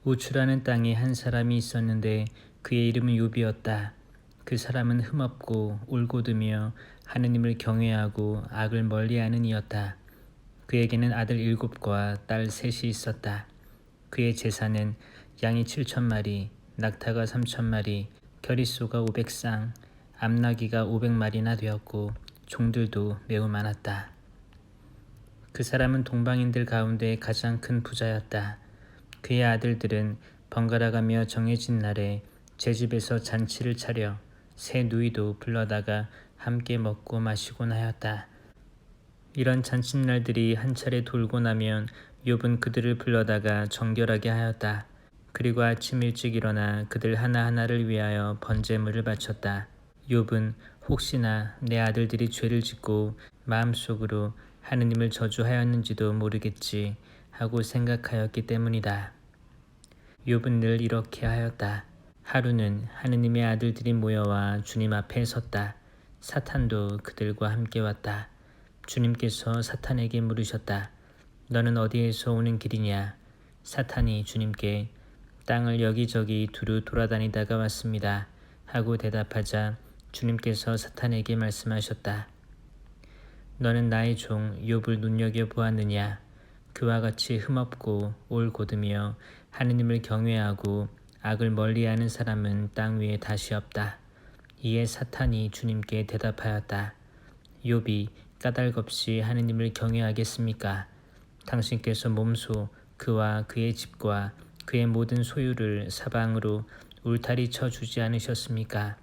우추라는 땅에 한 사람이 있었는데 그의 이름은 욥이었다. 그 사람은 흠없고 올곧으며 하느님을 경외하고 악을 멀리하는 이였다. 그에게는 아들 7과 딸 셋이 있었다. 그의 재산은 양이 7,000마리, 낙타가 3,000마리, 겨릿소가 500쌍, 암나귀가 500마리나 되었고 종들도 매우 많았다. 그 사람은 동방인들 가운데 가장 큰 부자였다. 그의 아들들은 번갈아가며 정해진 날에 제 집에서 잔치를 차려 새 누이도 불러다가 함께 먹고 마시곤 하였다. 이런 잔칫날들이 한 차례 돌고 나면 욥은 그들을 불러다가 정결하게 하였다. 그리고 아침 일찍 일어나 그들 하나하나를 위하여 번제물을 바쳤다. 욥은 혹시나 내 아들들이 죄를 짓고 마음속으로 하느님을 저주하였는지도 모르겠지 하고 생각하였기 때문이다. 욥은 늘 이렇게 하였다. 하루는 하느님의 아들들이 모여와 주님 앞에 섰다. 사탄도 그들과 함께 왔다. 주님께서 사탄에게 물으셨다. 너는 어디에서 오는 길이냐? 사탄이 주님께 땅을 여기저기 두루 돌아다니다가 왔습니다 하고 대답하자 주님께서 사탄에게 말씀하셨다. 너는 나의 종 욥을 눈여겨보았느냐? 그와 같이 흠없고 올곧으며 하느님을 경외하고 악을 멀리하는 사람은 땅 위에 다시 없다. 이에 사탄이 주님께 대답하였다. 욥이 까닭없이 하느님을 경외하겠습니까? 당신께서 몸소 그와 그의 집과 그의 모든 소유를 사방으로 울타리 쳐 주지 않으셨습니까?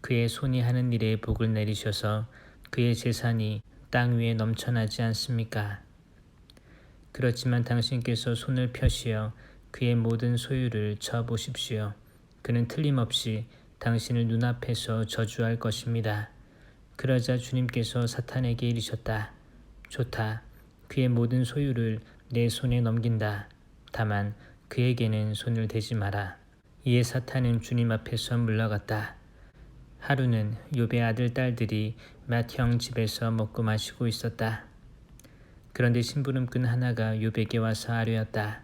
그의 손이 하는 일에 복을 내리셔서 그의 재산이 땅 위에 넘쳐나지 않습니까? 그렇지만 당신께서 손을 펴시어 그의 모든 소유를 쳐 보십시오. 그는 틀림없이 당신을 눈앞에서 저주할 것입니다. 그러자 주님께서 사탄에게 이르셨다. 좋다. 그의 모든 소유를 내 손에 넘긴다. 다만 그에게는 손을 대지 마라. 이에 사탄은 주님 앞에서 물러갔다. 하루는 욥의 아들 딸들이 맏형 집에서 먹고 마시고 있었다. 그런데 심부름꾼 하나가 욥에게 와서 아뢰었다.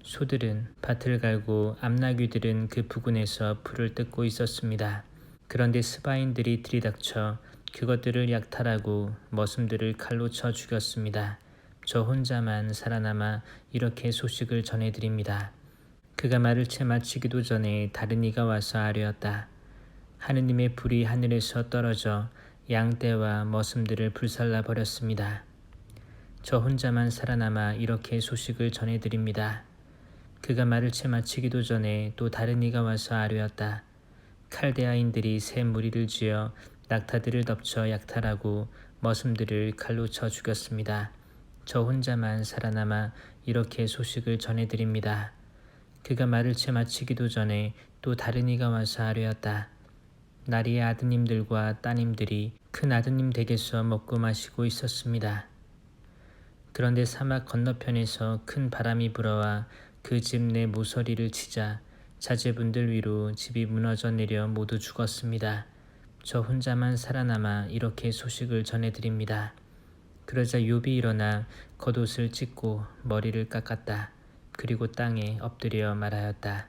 소들은 밭을 갈고 암나귀들은 그 부근에서 풀을 뜯고 있었습니다. 그런데 스바인들이 들이닥쳐 그것들을 약탈하고 머슴들을 칼로 쳐 죽였습니다. 저 혼자만 살아남아 이렇게 소식을 전해드립니다. 그가 말을 채 마치기도 전에 다른 이가 와서 아뢰었다. 하느님의 불이 하늘에서 떨어져 양떼와 머슴들을 불살라 버렸습니다. 저 혼자만 살아남아 이렇게 소식을 전해드립니다. 그가 말을 채 마치기도 전에 또 다른 이가 와서 아뢰었다. 칼데아인들이 새 무리를 지어 낙타들을 덮쳐 약탈하고 머슴들을 칼로 쳐 죽였습니다. 저 혼자만 살아남아 이렇게 소식을 전해드립니다. 그가 말을 채 마치기도 전에 또 다른 이가 와서 아뢰었다. 나리의 아드님들과 따님들이 큰 아드님 댁에서 먹고 마시고 있었습니다. 그런데 사막 건너편에서 큰 바람이 불어와 그 집 내 모서리를 치자 자제분들 위로 집이 무너져 내려 모두 죽었습니다. 저 혼자만 살아남아 이렇게 소식을 전해드립니다. 그러자 욥이 일어나 겉옷을 찢고 머리를 깎았다. 그리고 땅에 엎드려 말하였다.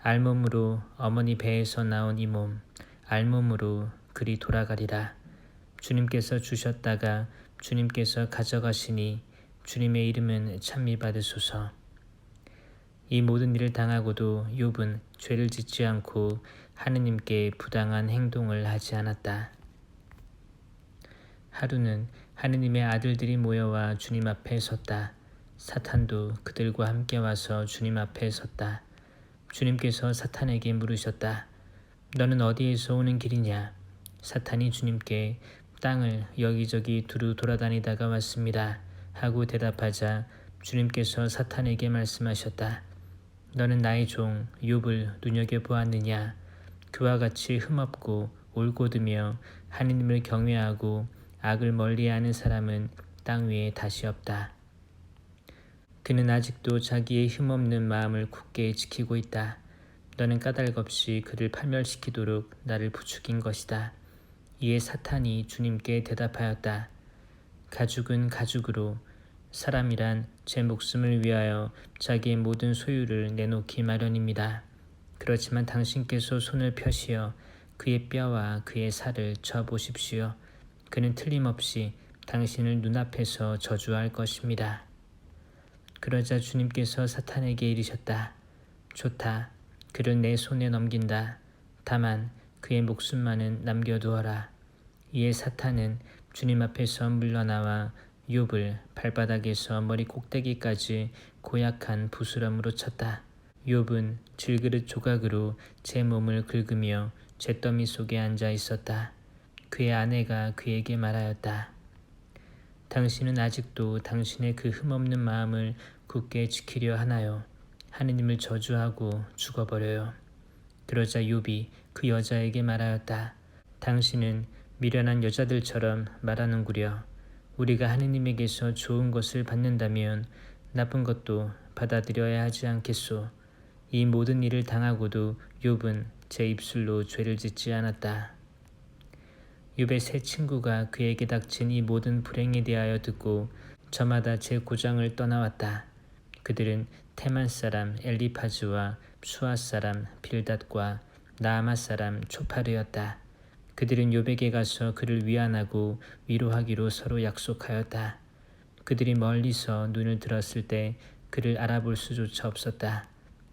알몸으로 어머니 배에서 나온 이 몸, 알몸으로 그리 돌아가리라. 주님께서 주셨다가 주님께서 가져가시니 주님의 이름은 찬미 받으소서. 이 모든 일을 당하고도 욥은 죄를 짓지 않고 하느님께 부당한 행동을 하지 않았다. 하루는 하느님의 아들들이 모여와 주님 앞에 섰다. 사탄도 그들과 함께 와서 주님 앞에 섰다. 주님께서 사탄에게 물으셨다. 너는 어디에서 오는 길이냐? 사탄이 주님께 땅을 여기저기 두루 돌아다니다가 왔습니다 하고 대답하자 주님께서 사탄에게 말씀하셨다. 너는 나의 종 욥을 눈여겨보았느냐? 그와 같이 흠없고 올곧으며 하느님을 경외하고 악을 멀리하는 사람은 땅 위에 다시 없다. 그는 아직도 자기의 흠없는 마음을 굳게 지키고 있다. 너는 까닭없이 그를 파멸시키도록 나를 부추긴 것이다. 이에 사탄이 주님께 대답하였다. 가죽은 가죽으로 사람이란 제 목숨을 위하여 자기의 모든 소유를 내놓기 마련입니다. 그렇지만 당신께서 손을 펴시어 그의 뼈와 그의 살을 쳐보십시오. 그는 틀림없이 당신을 눈앞에서 저주할 것입니다. 그러자 주님께서 사탄에게 이르셨다. 좋다. 그를 내 손에 넘긴다. 다만 그의 목숨만은 남겨두어라. 이에 사탄은 주님 앞에서 물러나와 욥을 발바닥에서 머리 꼭대기까지 고약한 부스럼으로 쳤다. 욥은 질그릇 조각으로 제 몸을 긁으며 잿더미 속에 앉아 있었다. 그의 아내가 그에게 말하였다. 당신은 아직도 당신의 그 흠없는 마음을 굳게 지키려 하나요? 하느님을 저주하고 죽어버려요. 그러자 욥이 그 여자에게 말하였다. 당신은 미련한 여자들처럼 말하는구려. 우리가 하느님에게서 좋은 것을 받는다면 나쁜 것도 받아들여야 하지 않겠소. 이 모든 일을 당하고도 욥은 제 입술로 죄를 짓지 않았다. 욥의 세 친구가 그에게 닥친 이 모든 불행에 대하여 듣고 저마다 제 고장을 떠나왔다. 그들은 테만 사람 엘리파즈와 수아 사람 빌닷과 나아마 사람 초파르였다. 그들은 욥에게 가서 그를 위안하고 위로하기로 서로 약속하였다. 그들이 멀리서 눈을 들었을 때 그를 알아볼 수조차 없었다.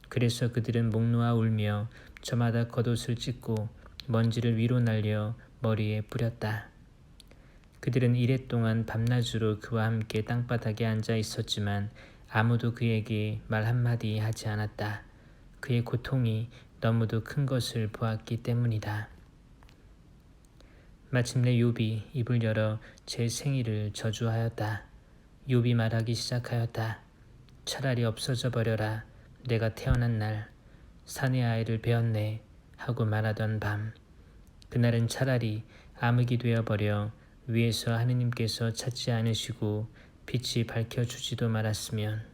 그래서 그들은 목 놓아 울며 저마다 겉옷을 찢고 먼지를 위로 날려 머리에 뿌렸다. 그들은 이랫동안 밤낮으로 그와 함께 땅바닥에 앉아 있었지만 아무도 그에게 말 한마디 하지 않았다. 그의 고통이 너무도 큰 것을 보았기 때문이다. 마침내 욥이 입을 열어 제 생일을 저주하였다. 욥이 말하기 시작하였다. 차라리 없어져 버려라. 내가 태어난 날 사내 아이를 베었네 하고 말하던 밤. 그날은 차라리 암흑이 되어버려 위에서 하느님께서 찾지 않으시고 빛이 밝혀주지도 말았으면,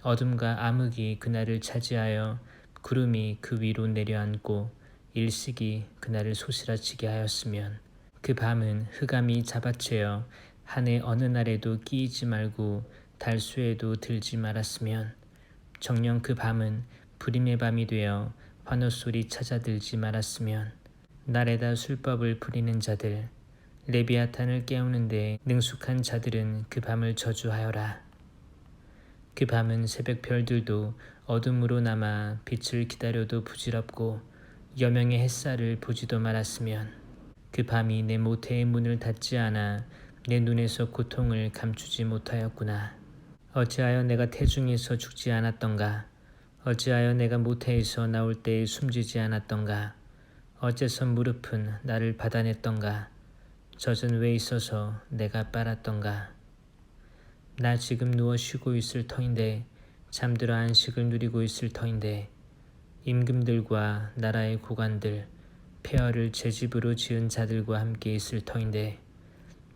어둠과 암흑이 그날을 차지하여 구름이 그 위로 내려앉고 일식이 그날을 소시라치게 하였으면, 그 밤은 흑암이 잡아채어 한해 어느 날에도 끼이지 말고 달수에도 들지 말았으면, 정녕 그 밤은 불임의 밤이 되어 환호소리 찾아들지 말았으면, 날에다 술법을 부리는 자들, 레비아탄을 깨우는데 능숙한 자들은 그 밤을 저주하여라. 그 밤은 새벽 별들도 어둠으로 남아 빛을 기다려도 부질없고 여명의 햇살을 보지도 말았으면, 그 밤이 내 모태의 문을 닫지 않아 내 눈에서 고통을 감추지 못하였구나. 어찌하여 내가 태중에서 죽지 않았던가? 어찌하여 내가 모태에서 나올 때에 숨지지 않았던가? 어째서 무릎은 나를 받아냈던가? 젖은 왜 있어서 내가 빨았던가? 나 지금 누워 쉬고 있을 터인데, 잠들어 안식을 누리고 있을 터인데, 임금들과 나라의 고관들, 폐허를 제 집으로 지은 자들과 함께 있을 터인데,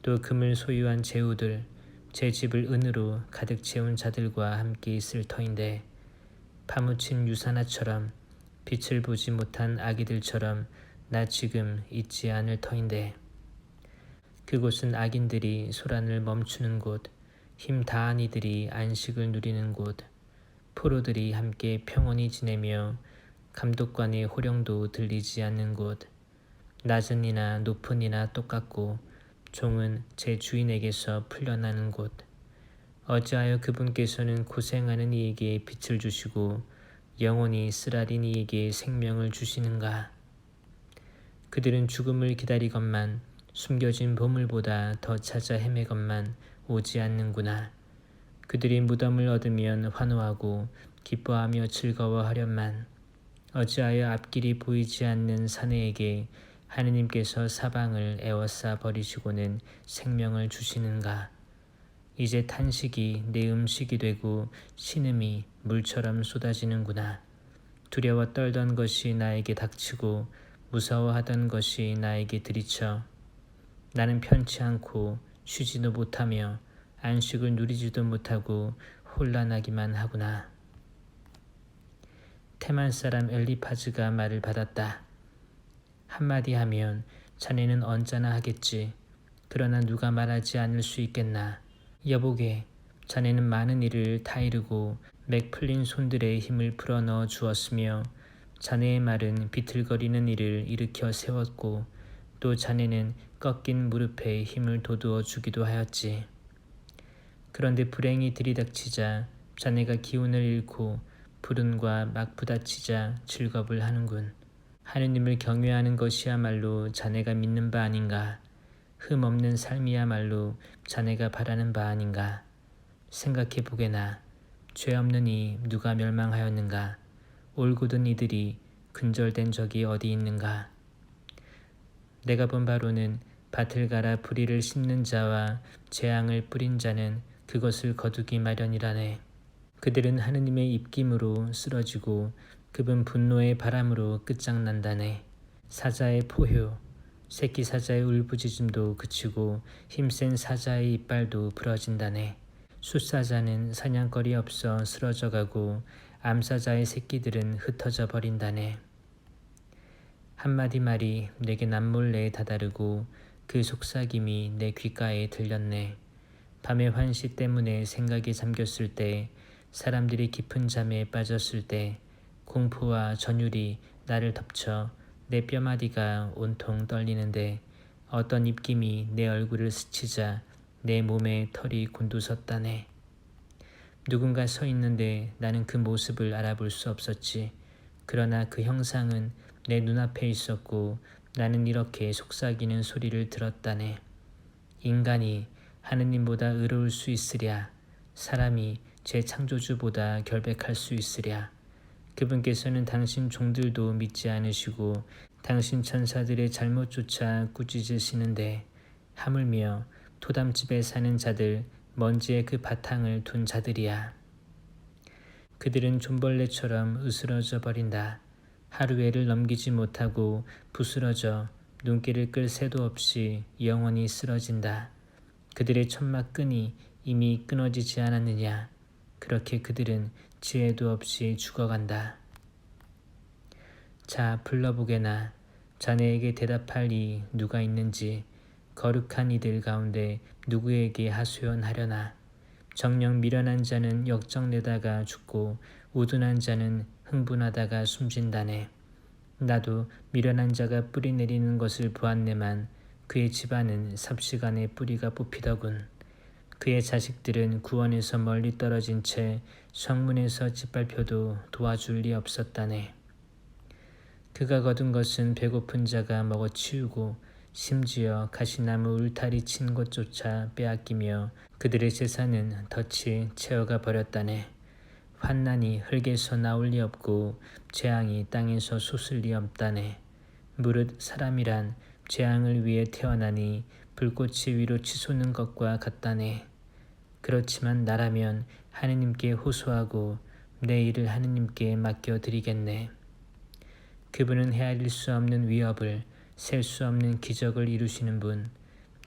또 금을 소유한 제후들, 제 집을 은으로 가득 채운 자들과 함께 있을 터인데, 파묻힌 유사나처럼 빛을 보지 못한 아기들처럼 나 지금 있지 않을 터인데, 그곳은 악인들이 소란을 멈추는 곳, 힘 다한 이들이 안식을 누리는 곳, 포로들이 함께 평온히 지내며 감독관의 호령도 들리지 않는 곳, 낮은 이나 높은 이나 똑같고 종은 제 주인에게서 풀려나는 곳, 어찌하여 그분께서는 고생하는 이에게 빛을 주시고 영원히 쓰라린 이에게 생명을 주시는가? 그들은 죽음을 기다리건만 숨겨진 보물보다 더 찾아 헤매건만 오지 않는구나. 그들이 무덤을 얻으면 환호하고 기뻐하며 즐거워하련만, 어찌하여 앞길이 보이지 않는 사내에게 하느님께서 사방을 에워싸 버리시고는 생명을 주시는가? 이제 탄식이 내 음식이 되고 신음이 물처럼 쏟아지는구나. 두려워 떨던 것이 나에게 닥치고 무서워하던 것이 나에게 들이쳐 나는 편치 않고 쉬지도 못하며 안식을 누리지도 못하고 혼란하기만 하구나. 테만 사람 엘리파즈가 말을 받았다. 한마디 하면 자네는 언짢아 하겠지. 그러나 누가 말하지 않을 수 있겠나. 여보게, 자네는 많은 일을 다 이루고 맥 풀린 손들의 힘을 불어넣어 주었으며 자네의 말은 비틀거리는 이를 일으켜 세웠고 또 자네는 꺾인 무릎에 힘을 돋우어 주기도 하였지. 그런데 불행이 들이닥치자 자네가 기운을 잃고 불운과 막 부딪히자 즐겁을 하는군. 하느님을 경외하는 것이야말로 자네가 믿는 바 아닌가. 흠 없는 삶이야말로 자네가 바라는 바 아닌가. 생각해 보게나. 죄 없는 이 누가 멸망하였는가. 올곧은 이들이 근절된 적이 어디 있는가. 내가 본 바로는 밭을 갈아 불의를 심는 자와 재앙을 뿌린 자는 그것을 거두기 마련이라네. 그들은 하느님의 입김으로 쓰러지고 그분 분노의 바람으로 끝장난다네. 사자의 포효, 새끼 사자의 울부짖음도 그치고 힘센 사자의 이빨도 부러진다네. 숫사자는 사냥거리 없어 쓰러져가고 암사자의 새끼들은 흩어져 버린다네. 한마디 말이 내게 남몰래 다다르고 그 속삭임이 내 귓가에 들렸네. 밤의 환시 때문에 생각에 잠겼을 때, 사람들이 깊은 잠에 빠졌을 때, 공포와 전율이 나를 덮쳐 내 뼈마디가 온통 떨리는데 어떤 입김이 내 얼굴을 스치자 내 몸에 털이 곤두섰다네. 누군가 서 있는데 나는 그 모습을 알아볼 수 없었지. 그러나 그 형상은 내 눈앞에 있었고 나는 이렇게 속삭이는 소리를 들었다네. 인간이 하느님보다 의로울 수 있으랴. 사람이 제 창조주보다 결백할 수 있으랴. 그분께서는 당신 종들도 믿지 않으시고 당신 천사들의 잘못조차 꾸짖으시는데 하물며 토담집에 사는 자들, 먼지의 그 바탕을 둔 자들이야. 그들은 좀벌레처럼 으스러져 버린다. 하루에를 넘기지 못하고 부스러져 눈길을 끌 새도 없이 영원히 쓰러진다. 그들의 천막끈이 이미 끊어지지 않았느냐. 그렇게 그들은 지혜도 없이 죽어간다. 자, 불러보게나. 자네에게 대답할 이 누가 있는지. 거룩한 이들 가운데 누구에게 하소연하려나. 정녕 미련한 자는 역정내다가 죽고 우둔한 자는 흥분하다가 숨진다네. 나도 미련한 자가 뿌리 내리는 것을 보았네만 그의 집안은 삽시간에 뿌리가 뽑히더군. 그의 자식들은 구원에서 멀리 떨어진 채 성문에서 짓밟혀도 도와줄 리 없었다네. 그가 거둔 것은 배고픈 자가 먹어치우고 심지어 가시나무 울타리 친 것조차 빼앗기며 그들의 재산은 덫이 채워가 버렸다네. 환난이 흙에서 나올 리 없고 재앙이 땅에서 솟을 리 없다네. 무릇 사람이란 재앙을 위해 태어나니 불꽃이 위로 치솟는 것과 같다네. 그렇지만 나라면 하느님께 호소하고 내 일을 하느님께 맡겨드리겠네. 그분은 헤아릴 수 없는 위협을, 셀 수 없는 기적을 이루시는 분,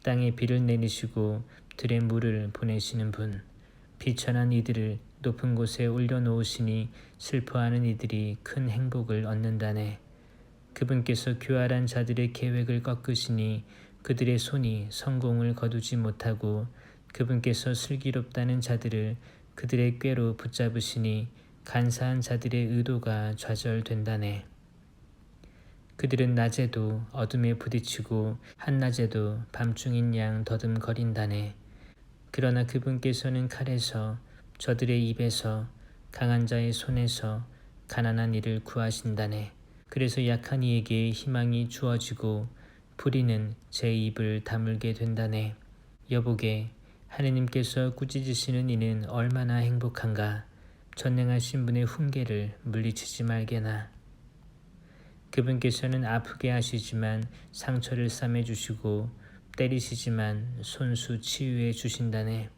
땅에 비를 내리시고 들에 물을 보내시는 분, 비천한 이들을 높은 곳에 올려놓으시니 슬퍼하는 이들이 큰 행복을 얻는다네. 그분께서 교활한 자들의 계획을 꺾으시니 그들의 손이 성공을 거두지 못하고 그분께서 슬기롭다는 자들을 그들의 꾀로 붙잡으시니 간사한 자들의 의도가 좌절된다네. 그들은 낮에도 어둠에 부딪히고 한낮에도 밤중인 양 더듬거린다네. 그러나 그분께서는 칼에서 저들의 입에서 강한 자의 손에서 가난한 이를 구하신다네. 그래서 약한 이에게 희망이 주어지고 불의는 제 입을 다물게 된다네. 여보게, 하느님께서 꾸짖으시는 이는 얼마나 행복한가. 전능하신 분의 훈계를 물리치지 말게나. 그분께서는 아프게 하시지만 상처를 싸매주시고 때리시지만 손수 치유해 주신다네.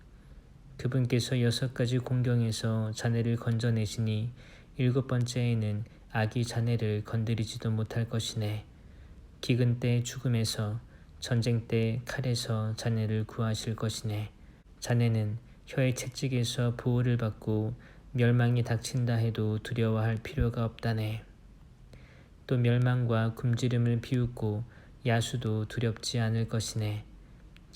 그분께서 6가지 공경에서 자네를 건져내시니 7번째에는 악이 자네를 건드리지도 못할 것이네. 기근 때 죽음에서, 전쟁 때 칼에서 자네를 구하실 것이네. 자네는 혀의 채찍에서 보호를 받고 멸망이 닥친다 해도 두려워할 필요가 없다네. 또 멸망과 굶주림을 비웃고 야수도 두렵지 않을 것이네.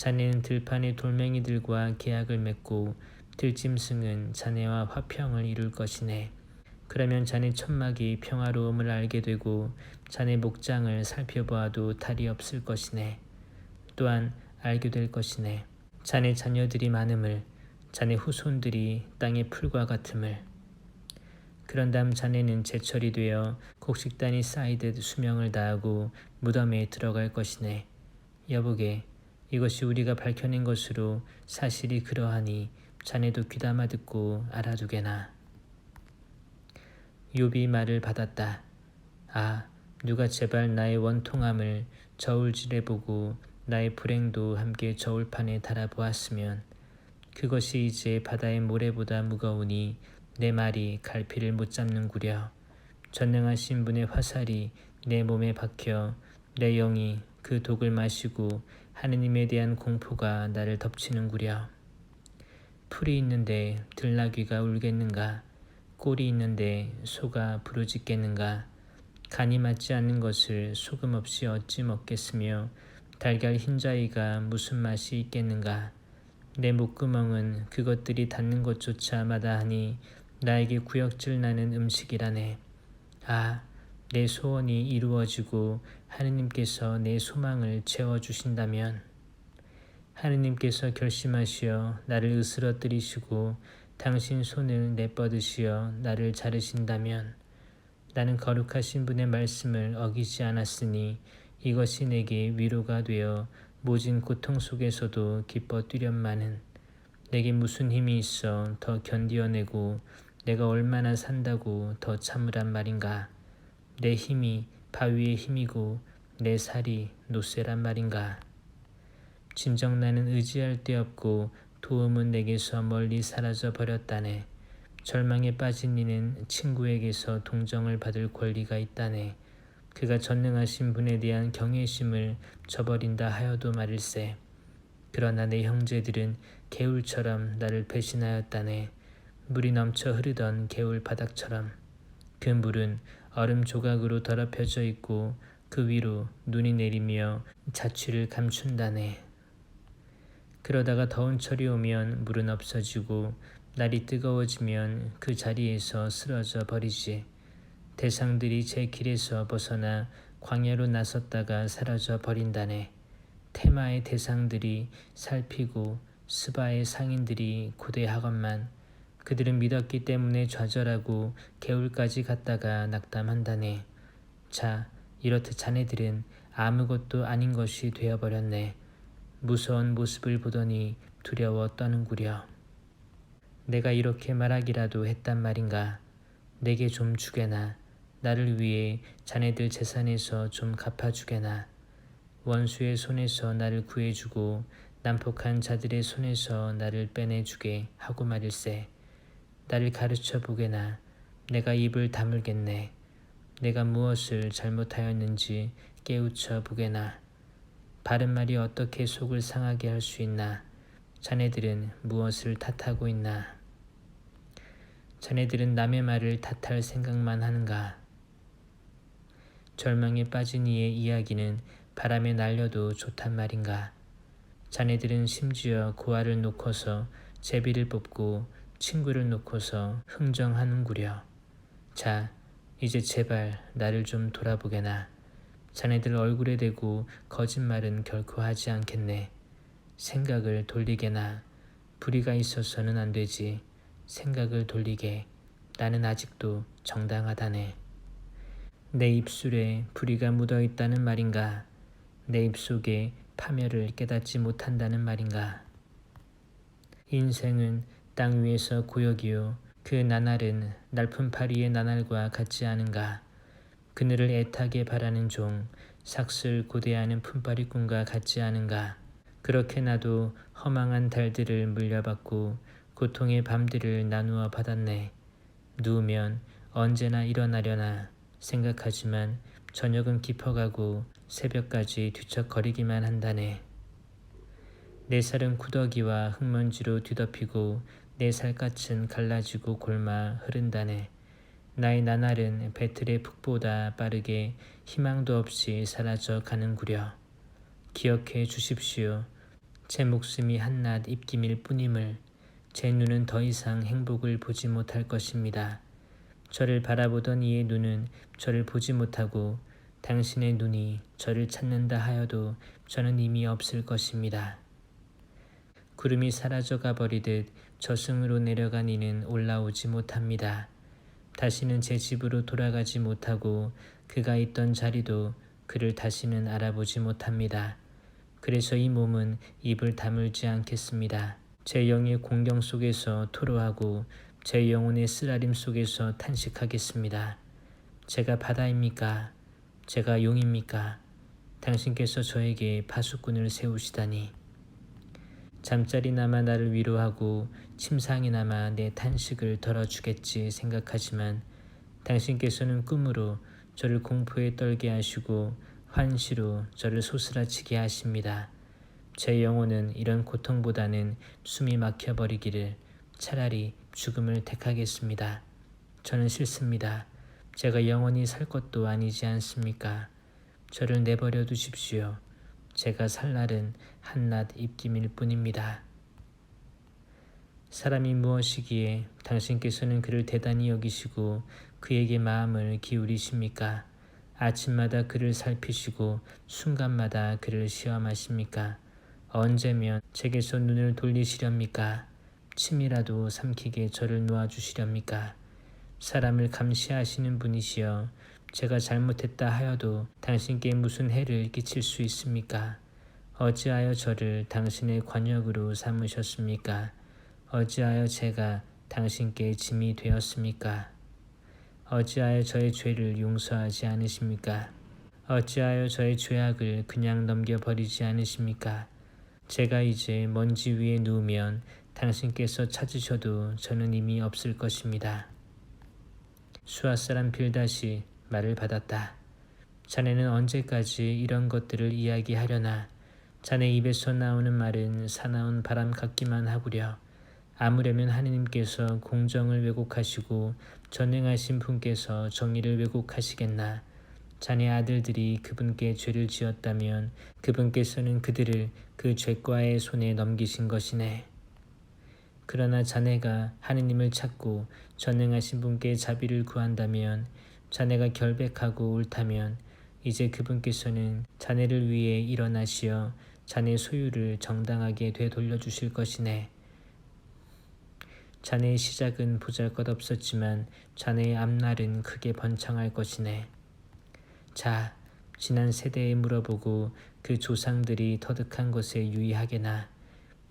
자네는 들판의 돌멩이들과 계약을 맺고 들짐승은 자네와 화평을 이룰 것이네. 그러면 자네 천막이 평화로움을 알게 되고 자네 목장을 살펴보아도 탈이 없을 것이네. 또한 알게 될 것이네. 자네 자녀들이 많음을, 자네 후손들이 땅의 풀과 같음을. 그런 다음 자네는 제철이 되어 곡식단이 쌓이듯 수명을 다하고 무덤에 들어갈 것이네. 여보게, 이것이 우리가 밝혀낸 것으로 사실이 그러하니 자네도 귀담아 듣고 알아두게나. 욥이 말을 받았다. 아, 누가 제발 나의 원통함을 저울질해 보고 나의 불행도 함께 저울판에 달아보았으면 그것이 이제 바다의 모래보다 무거우니 내 말이 갈피를 못 잡는구려. 전능하신 분의 화살이 내 몸에 박혀 내 영이 그 독을 마시고 하느님에 대한 공포가 나를 덮치는구려. 풀이 있는데 들나귀가 울겠는가? 꼴이 있는데 소가 부르짖겠는가? 간이 맞지 않는 것을 소금 없이 어찌 먹겠으며 달걀 흰자위가 무슨 맛이 있겠는가? 내 목구멍은 그것들이 닿는 것조차 마다하니 나에게 구역질 나는 음식이라네. 아, 내 소원이 이루어지고 하느님께서 내 소망을 채워주신다면, 하느님께서 결심하시어 나를 으스러뜨리시고 당신 손을 내뻗으시어 나를 자르신다면, 나는 거룩하신 분의 말씀을 어기지 않았으니 이것이 내게 위로가 되어 모진 고통 속에서도 기뻐 뛰련마는. 내게 무슨 힘이 있어 더 견디어내고 내가 얼마나 산다고 더 참으란 말인가. 내 힘이 바위의 힘이고 내 살이 노쇠란 말인가. 진정 나는 의지할 데 없고 도움은 내게서 멀리 사라져 버렸다네. 절망에 빠진 이는 친구에게서 동정을 받을 권리가 있다네. 그가 전능하신 분에 대한 경외심을 저버린다 하여도 말일세. 그러나 내 형제들은 개울처럼 나를 배신하였다네. 물이 넘쳐 흐르던 개울 바닥처럼. 그 물은 얼음 조각으로 더럽혀져 있고 그 위로 눈이 내리며 자취를 감춘다네. 그러다가 더운 철이 오면 물은 없어지고 날이 뜨거워지면 그 자리에서 쓰러져 버리지. 대상들이 제 길에서 벗어나 광야로 나섰다가 사라져 버린다네. 테마의 대상들이 살피고 스바의 상인들이 고대하건만 그들은 믿었기 때문에 좌절하고 개울까지 갔다가 낙담한다네. 자, 이렇듯 자네들은 아무것도 아닌 것이 되어버렸네. 무서운 모습을 보더니 두려워 떠는구려. 내가 이렇게 말하기라도 했단 말인가. 내게 좀 주게나. 나를 위해 자네들 재산에서 좀 갚아주게나. 원수의 손에서 나를 구해주고 난폭한 자들의 손에서 나를 빼내주게 하고 말일세. 나를 가르쳐 보게나. 내가 입을 다물겠네. 내가 무엇을 잘못하였는지 깨우쳐 보게나. 바른 말이 어떻게 속을 상하게 할 수 있나. 자네들은 무엇을 탓하고 있나. 자네들은 남의 말을 탓할 생각만 하는가. 절망에 빠진 이의 이야기는 바람에 날려도 좋단 말인가. 자네들은 심지어 고아를 놓고서 제비를 뽑고 친구를 놓고서 흥정하는구려. 자, 이제 제발 나를 좀 돌아보게나. 자네들 얼굴에 대고 거짓말은 결코 하지 않겠네. 생각을 돌리게나. 불의가 있어서는 안 되지. 생각을 돌리게. 나는 아직도 정당하다네. 내 입술에 불의가 묻어있다는 말인가. 내 입속에 파멸을 깨닫지 못한다는 말인가. 인생은 땅 위에서 고역이요 그 나날은 날품파리의 나날과 같지 않은가. 그늘을 애타게 바라는 종 삭슬 고대하는 품바리꾼과 같지 않은가. 그렇게 나도 허망한 달들을 물려받고 고통의 밤들을 나누어 받았네. 누우면 언제나 일어나려나 생각하지만 저녁은 깊어가고 새벽까지 뒤척거리기만 한다네. 내 살은 구더기와 흙먼지로 뒤덮이고 내 살갗은 갈라지고 골마 흐른다네. 나의 나날은 배틀의 북보다 빠르게 희망도 없이 사라져 가는구려. 기억해 주십시오. 제 목숨이 한낱 입김일 뿐임을, 제 눈은 더 이상 행복을 보지 못할 것입니다. 저를 바라보던 이의 눈은 저를 보지 못하고 당신의 눈이 저를 찾는다 하여도 저는 이미 없을 것입니다. 구름이 사라져가 버리듯 저승으로 내려간 이는 올라오지 못합니다. 다시는 제 집으로 돌아가지 못하고 그가 있던 자리도 그를 다시는 알아보지 못합니다. 그래서 이 몸은 입을 다물지 않겠습니다. 제 영의 공경 속에서 토로하고 제 영혼의 쓰라림 속에서 탄식하겠습니다. 제가 바다입니까? 제가 용입니까? 당신께서 저에게 파수꾼을 세우시다니. 잠자리나마 나를 위로하고 침상이나마 내 탄식을 덜어주겠지 생각하지만 당신께서는 꿈으로 저를 공포에 떨게 하시고 환시로 저를 소스라치게 하십니다. 제 영혼은 이런 고통보다는 숨이 막혀버리기를 차라리 죽음을 택하겠습니다. 저는 싫습니다. 제가 영원히 살 것도 아니지 않습니까? 저를 내버려 두십시오. 제가 살 날은 한낱 입김일 뿐입니다. 사람이 무엇이기에 당신께서는 그를 대단히 여기시고 그에게 마음을 기울이십니까? 아침마다 그를 살피시고 순간마다 그를 시험하십니까? 언제면 제게서 눈을 돌리시렵니까? 침이라도 삼키게 저를 놓아주시렵니까? 사람을 감시하시는 분이시여, 제가 잘못했다 하여도 당신께 무슨 해를 끼칠 수 있습니까? 어찌하여 저를 당신의 관역으로 삼으셨습니까? 어찌하여 제가 당신께 짐이 되었습니까? 어찌하여 저의 죄를 용서하지 않으십니까? 어찌하여 저의 죄악을 그냥 넘겨버리지 않으십니까? 제가 이제 먼지 위에 누우면 당신께서 찾으셔도 저는 이미 없을 것입니다. 수앗사람 빌닷이 말을 받았다. 자네는 언제까지 이런 것들을 이야기하려나? 자네 입에서 나오는 말은 사나운 바람 같기만 하구려. 아무려면 하느님께서 공정을 왜곡하시고 전능하신 분께서 정의를 왜곡하시겠나? 자네 아들들이 그분께 죄를 지었다면 그분께서는 그들을 그 죄과의 손에 넘기신 것이네. 그러나 자네가 하느님을 찾고 전능하신 분께 자비를 구한다면, 자네가 결백하고 옳다면 이제 그분께서는 자네를 위해 일어나시어 자네 소유를 정당하게 되돌려주실 것이네. 자네의 시작은 보잘것없었지만 자네의 앞날은 크게 번창할 것이네. 자, 지난 세대에 물어보고 그 조상들이 터득한 것에 유의하게나.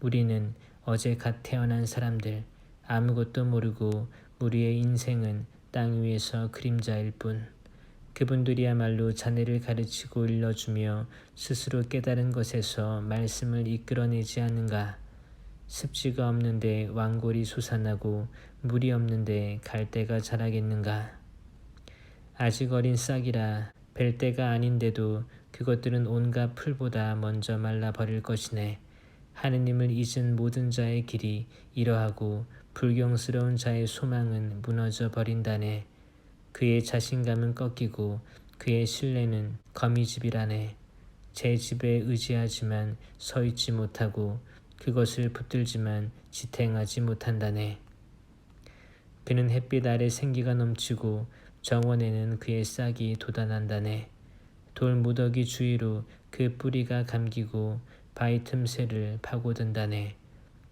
우리는 어제 갓 태어난 사람들, 아무것도 모르고 우리의 인생은 땅 위에서 그림자일 뿐. 그분들이야말로 자네를 가르치고 일러주며 스스로 깨달은 것에서 말씀을 이끌어내지 않는가. 습지가 없는데 왕골이 솟아나고 물이 없는데 갈대가 자라겠는가. 아직 어린 싹이라 벨 때가 아닌데도 그것들은 온갖 풀보다 먼저 말라버릴 것이네. 하느님을 잊은 모든 자의 길이 이러하고 불경스러운 자의 소망은 무너져 버린다네. 그의 자신감은 꺾이고 그의 신뢰는 거미집이라네. 제 집에 의지하지만 서 있지 못하고 그것을 붙들지만 지탱하지 못한다네. 그는 햇빛 아래 생기가 넘치고 정원에는 그의 싹이 돋아난다네. 돌 무더기 주위로 그 뿌리가 감기고 바위 틈새를 파고든다네.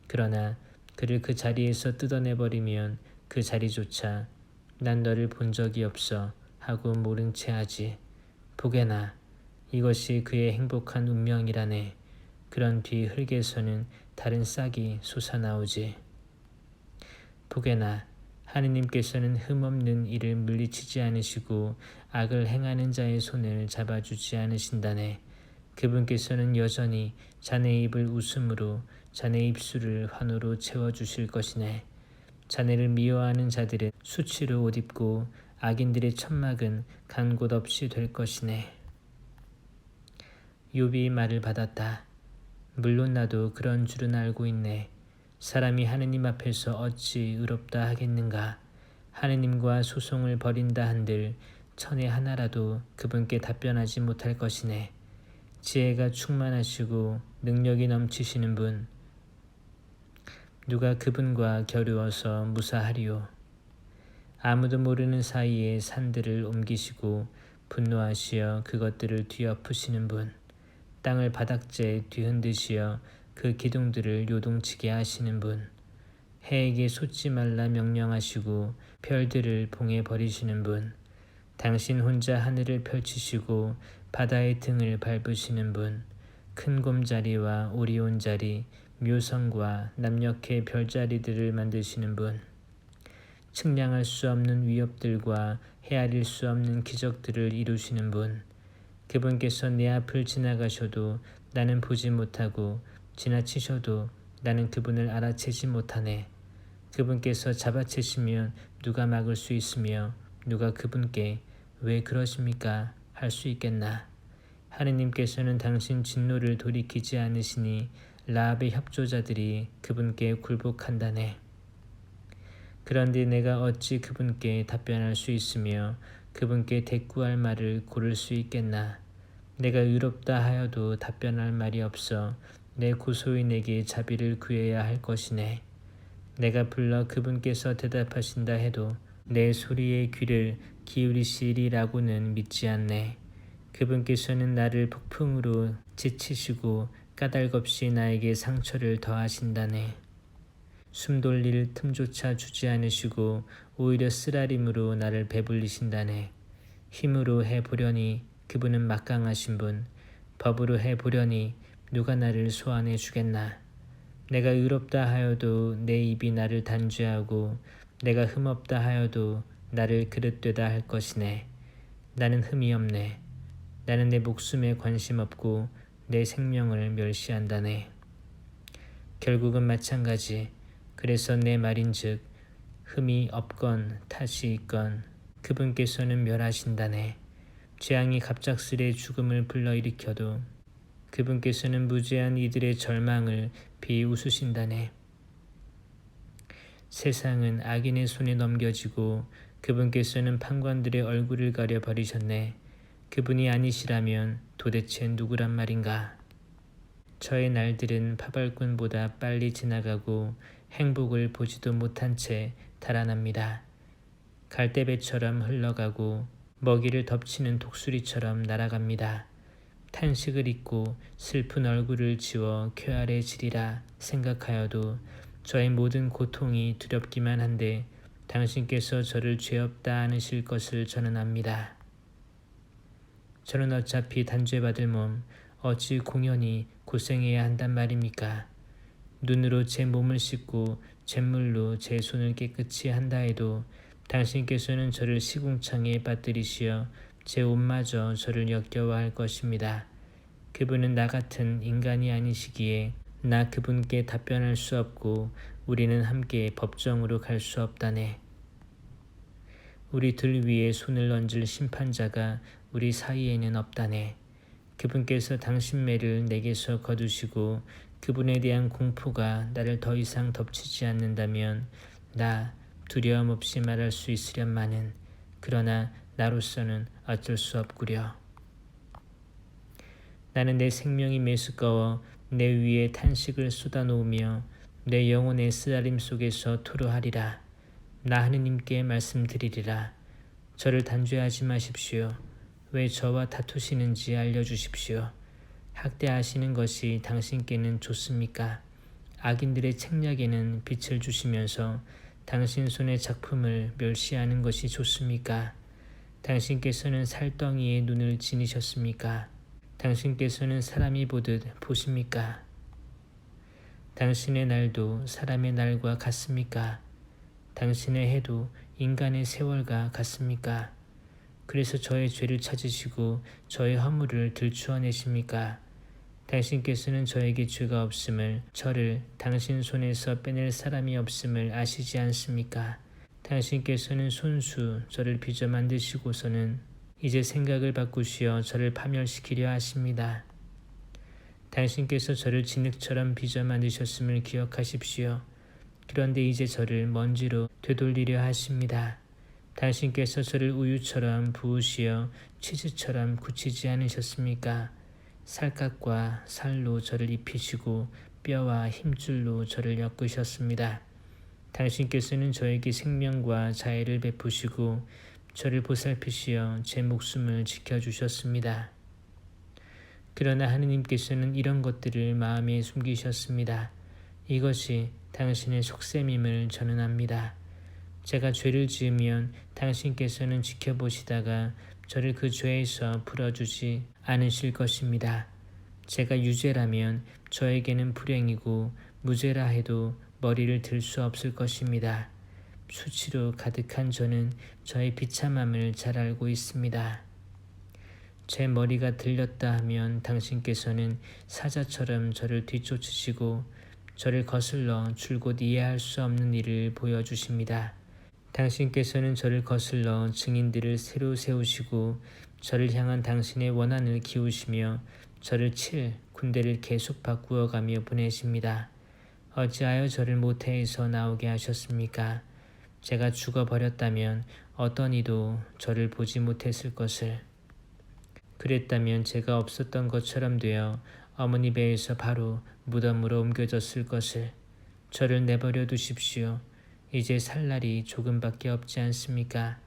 그러나 그를 그 자리에서 뜯어내버리면 그 자리조차 난 너를 본 적이 없어 하고 모른 채 하지. 보게나, 이것이 그의 행복한 운명이라네. 그런 뒤 흙에서는 다른 싹이 솟아나오지. 보게나, 하느님께서는 흠없는 일을 물리치지 않으시고 악을 행하는 자의 손을 잡아주지 않으신다네. 그분께서는 여전히 자네의 입을 웃음으로 자네의 입술을 환호로 채워주실 것이네. 자네를 미워하는 자들은 수치로 옷 입고 악인들의 천막은 간 곳 없이 될 것이네. 욥이 말을 받았다. 물론 나도 그런 줄은 알고 있네. 사람이 하느님 앞에서 어찌 의롭다 하겠는가. 하느님과 소송을 벌인다 한들 천에 하나라도 그분께 답변하지 못할 것이네. 지혜가 충만하시고 능력이 넘치시는 분, 누가 그분과 겨루어서 무사하리요. 아무도 모르는 사이에 산들을 옮기시고 분노하시어 그것들을 뒤엎으시는 분, 땅을 바닥재 뒤흔드시어 그 기둥들을 요동치게 하시는 분, 해에게 솟지 말라 명령하시고 별들을 봉해 버리시는 분, 당신 혼자 하늘을 펼치시고 바다의 등을 밟으시는 분, 큰 곰자리와 오리온자리, 묘성과 남녘의 별자리들을 만드시는 분, 측량할 수 없는 위협들과 헤아릴 수 없는 기적들을 이루시는 분, 그분께서 내 앞을 지나가셔도 나는 보지 못하고 지나치셔도 나는 그분을 알아채지 못하네. 그분께서 잡아채시면 누가 막을 수 있으며 누가 그분께 왜 그러십니까? 할 수 있겠나? 하느님께서는 당신 진노를 돌이키지 않으시니 라합의 협조자들이 그분께 굴복한다네. 그런데 내가 어찌 그분께 답변할 수 있으며 그분께 대꾸할 말을 고를 수 있겠나? 내가 의롭다 하여도 답변할 말이 없어 내 고소인에게 자비를 구해야 할 것이네. 내가 불러 그분께서 대답하신다 해도 내 소리에 귀를 기울이시리라고는 믿지 않네. 그분께서는 나를 폭풍으로 지치시고 까닭없이 나에게 상처를 더하신다네. 숨 돌릴 틈조차 주지 않으시고 오히려 쓰라림으로 나를 배불리신다네. 힘으로 해보려니 그분은 막강하신 분, 법으로 해보려니 누가 나를 소환해 주겠나. 내가 의롭다 하여도 내 입이 나를 단죄하고 내가 흠없다 하여도 나를 그릇되다 할 것이네. 나는 흠이 없네. 나는 내 목숨에 관심 없고 내 생명을 멸시한다네. 결국은 마찬가지. 그래서 내 말인즉 흠이 없건 탓이 있건 그분께서는 멸하신다네. 재앙이 갑작스레 죽음을 불러일으켜도 그분께서는 무죄한 이들의 절망을 비웃으신다네. 세상은 악인의 손에 넘겨지고 그분께서는 판관들의 얼굴을 가려버리셨네. 그분이 아니시라면 도대체 누구란 말인가? 저의 날들은 파벌꾼보다 빨리 지나가고 행복을 보지도 못한 채 달아납니다. 갈대배처럼 흘러가고 먹이를 덮치는 독수리처럼 날아갑니다. 탄식을 잊고 슬픈 얼굴을 지워 쾌활해지리라 생각하여도 저의 모든 고통이 두렵기만 한데 당신께서 저를 죄 없다 않으실 것을 저는 압니다. 저는 어차피 단죄받을 몸 어찌 공연히 고생해야 한단 말입니까? 눈으로 제 몸을 씻고 잿물로 제 손을 깨끗이 한다 해도 당신께서는 저를 시궁창에 빠뜨리시어 제 옷마저 저를 역겨워할 것입니다. 그분은 나 같은 인간이 아니시기에 나 그분께 답변할 수 없고 우리는 함께 법정으로 갈 수 없다네. 우리 들 위에 손을 얹을 심판자가 우리 사이에는 없다네. 그분께서 당신 매를 내게서 거두시고 그분에 대한 공포가 나를 더 이상 덮치지 않는다면 나 두려움 없이 말할 수 있으련마는 그러나 나로서는 어쩔 수 없구려. 나는 내 생명이 메스꺼워 내 위에 탄식을 쏟아놓으며 내 영혼의 쓰라림 속에서 토로하리라. 나 하느님께 말씀드리리라. 저를 단죄하지 마십시오. 왜 저와 다투시는지 알려주십시오. 학대하시는 것이 당신께는 좋습니까? 악인들의 책략에는 빛을 주시면서 당신 손의 작품을 멸시하는 것이 좋습니까? 당신께서는 살덩이에 눈을 지니셨습니까? 당신께서는 사람이 보듯 보십니까? 당신의 날도 사람의 날과 같습니까? 당신의 해도 인간의 세월과 같습니까? 그래서 저의 죄를 찾으시고 저의 허물을 들추어내십니까? 당신께서는 저에게 죄가 없음을, 저를 당신 손에서 빼낼 사람이 없음을 아시지 않습니까? 당신께서는 손수 저를 빚어 만드시고서는 이제 생각을 바꾸시어 저를 파멸시키려 하십니다. 당신께서 저를 진흙처럼 빚어 만드셨음을 기억하십시오. 그런데 이제 저를 먼지로 되돌리려 하십니다. 당신께서 저를 우유처럼 부으시어 치즈처럼 굳히지 않으셨습니까? 살갗과 살로 저를 입히시고 뼈와 힘줄로 저를 엮으셨습니다. 당신께서는 저에게 생명과 자애를 베푸시고 저를 보살피시어 제 목숨을 지켜주셨습니다. 그러나 하느님께서는 이런 것들을 마음에 숨기셨습니다. 이것이 당신의 속셈임을 저는 압니다. 제가 죄를 지으면 당신께서는 지켜보시다가 저를 그 죄에서 풀어주지 않으실 것입니다. 제가 유죄라면 저에게는 불행이고 무죄라 해도 머리를 들 수 없을 것입니다. 수치로 가득한 저는 저의 비참함을 잘 알고 있습니다. 제 머리가 들렸다 하면 당신께서는 사자처럼 저를 뒤쫓으시고 저를 거슬러 줄곧 이해할 수 없는 일을 보여주십니다. 당신께서는 저를 거슬러 증인들을 새로 세우시고 저를 향한 당신의 원한을 기우시며 저를 칠 군대를 계속 바꾸어 가며 보내십니다. 어찌하여 저를 모태에서 나오게 하셨습니까? 제가 죽어버렸다면 어떤 이도 저를 보지 못했을 것을. 그랬다면 제가 없었던 것처럼 되어 어머니 배에서 바로 무덤으로 옮겨졌을 것을. 저를 내버려 두십시오. 이제 살 날이 조금밖에 없지 않습니까?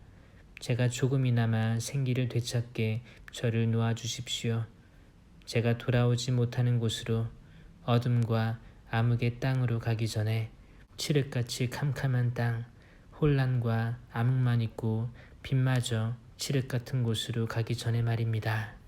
제가 조금이나마 생기를 되찾게 저를 놓아주십시오. 제가 돌아오지 못하는 곳으로, 어둠과 암흑의 땅으로 가기 전에, 칠흑같이 캄캄한 땅, 혼란과 암흑만 있고 빛마저 칠흑 같은 곳으로 가기 전에 말입니다.